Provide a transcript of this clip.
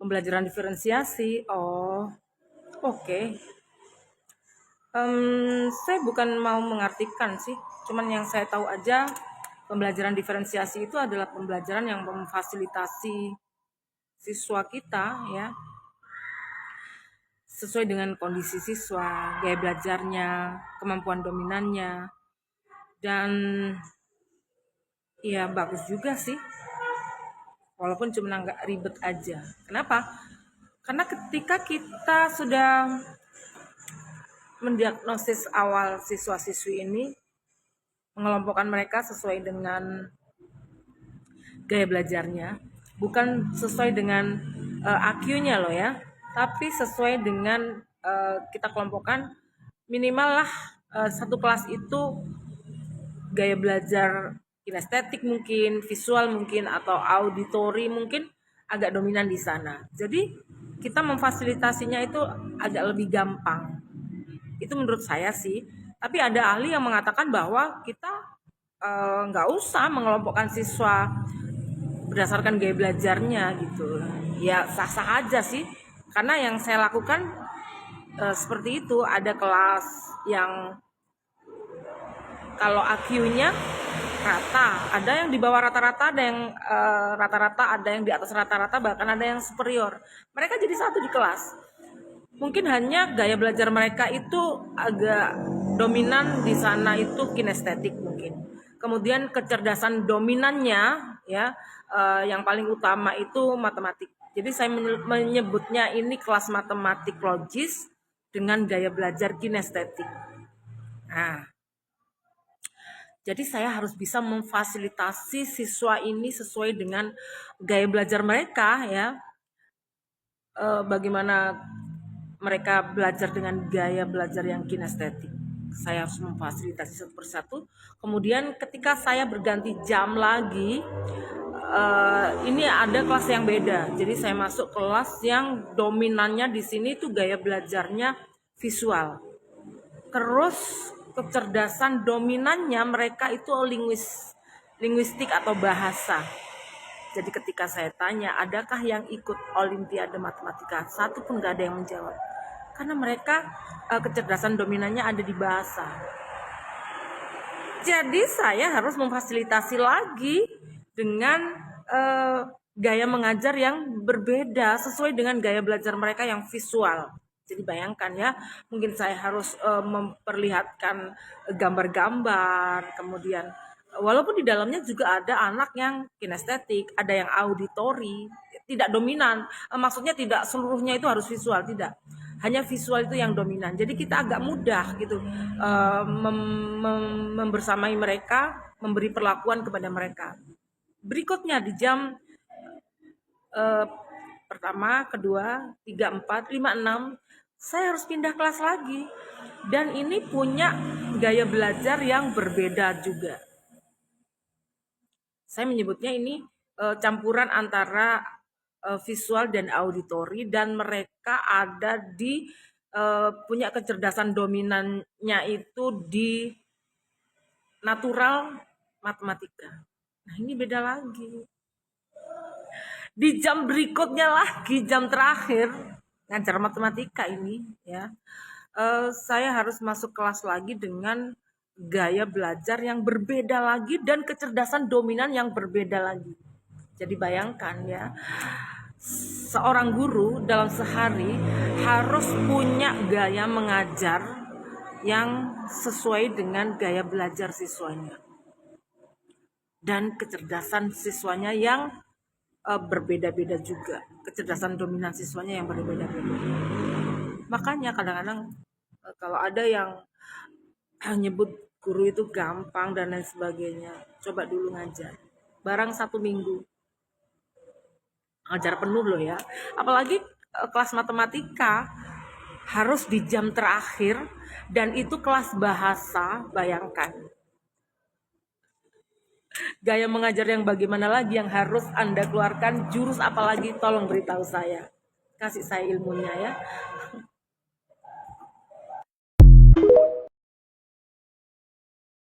Pembelajaran diferensiasi. Oh, oke. Saya bukan mau mengartikan sih, cuman yang saya tahu aja pembelajaran diferensiasi itu adalah pembelajaran yang memfasilitasi siswa kita ya sesuai dengan kondisi siswa, gaya belajarnya, kemampuan dominannya, dan ya bagus juga sih, walaupun cuma agak ribet aja. Kenapa? Karena ketika kita sudah mendiagnosis awal siswa-siswi ini, mengelompokkan mereka sesuai dengan gaya belajarnya, bukan sesuai dengan IQ-nya loh ya, tapi sesuai dengan kita kelompokkan minimal lah satu kelas itu gaya belajar kinestetik mungkin, visual mungkin, atau auditori mungkin agak dominan di sana. Jadi kita memfasilitasinya itu agak lebih gampang. Itu menurut saya sih. Tapi ada ahli yang mengatakan bahwa kita nggak usah mengelompokkan siswa berdasarkan gaya belajarnya gitu. Ya sah-sah aja sih. Karena yang saya lakukan seperti itu. Ada kelas yang kalau IQ-nya rata, ada yang di bawah rata-rata, ada yang rata-rata, ada yang di atas rata-rata, bahkan ada yang superior. Mereka jadi satu di kelas. Mungkin hanya gaya belajar mereka itu agak dominan di sana itu kinestetik mungkin. Kemudian kecerdasan dominannya ya yang paling utama itu matematik. Jadi saya menyebutnya ini kelas matematik logis dengan gaya belajar kinestetik. Nah, jadi saya harus bisa memfasilitasi siswa ini sesuai dengan gaya belajar mereka ya. Bagaimana mereka belajar dengan gaya belajar yang kinestetik. Saya harus memfasilitasi satu persatu. Kemudian ketika saya berganti jam lagi, ini ada kelas yang beda. Jadi saya masuk kelas yang dominannya di sini tuh gaya belajarnya visual. Terus kecerdasan dominannya mereka itu linguistik atau bahasa. Jadi ketika saya tanya, adakah yang ikut Olimpiade Matematika? Satu pun gak ada yang menjawab. Karena mereka kecerdasan dominannya ada di bahasa. Jadi saya harus memfasilitasi lagi dengan gaya mengajar yang berbeda sesuai dengan gaya belajar mereka yang visual. Jadi bayangkan ya, mungkin saya harus memperlihatkan gambar-gambar, kemudian walaupun di dalamnya juga ada anak yang kinestetik, ada yang auditori, tidak dominan. Maksudnya tidak seluruhnya itu harus visual, tidak. Hanya visual itu yang dominan. Jadi kita agak mudah gitu membersamai mereka, memberi perlakuan kepada mereka. Berikutnya di jam pertama, kedua, 3, 4, 5, 6, saya harus pindah kelas lagi. Dan ini punya gaya belajar yang berbeda juga. Saya menyebutnya ini campuran antara visual dan auditori, dan mereka ada di punya kecerdasan dominannya itu di natural matematika. Nah ini beda lagi. Di jam berikutnya lagi, jam terakhir ngajar matematika ini ya, saya harus masuk kelas lagi dengan gaya belajar yang berbeda lagi dan kecerdasan dominan yang berbeda lagi. Jadi bayangkan ya, seorang guru dalam sehari harus punya gaya mengajar yang sesuai dengan gaya belajar siswanya dan kecerdasan siswanya yang berbeda-beda juga, kecerdasan dominan siswanya yang berbeda-beda. Makanya kadang-kadang kalau ada yang nyebut guru itu gampang dan lain sebagainya, coba dulu ngajar barang 1 minggu, ngajar penuh loh ya. Apalagi kelas matematika harus di jam terakhir, dan itu kelas bahasa. Bayangkan gaya mengajar yang bagaimana lagi yang harus Anda keluarkan, jurus apalagi, tolong beritahu saya, kasih saya ilmunya ya.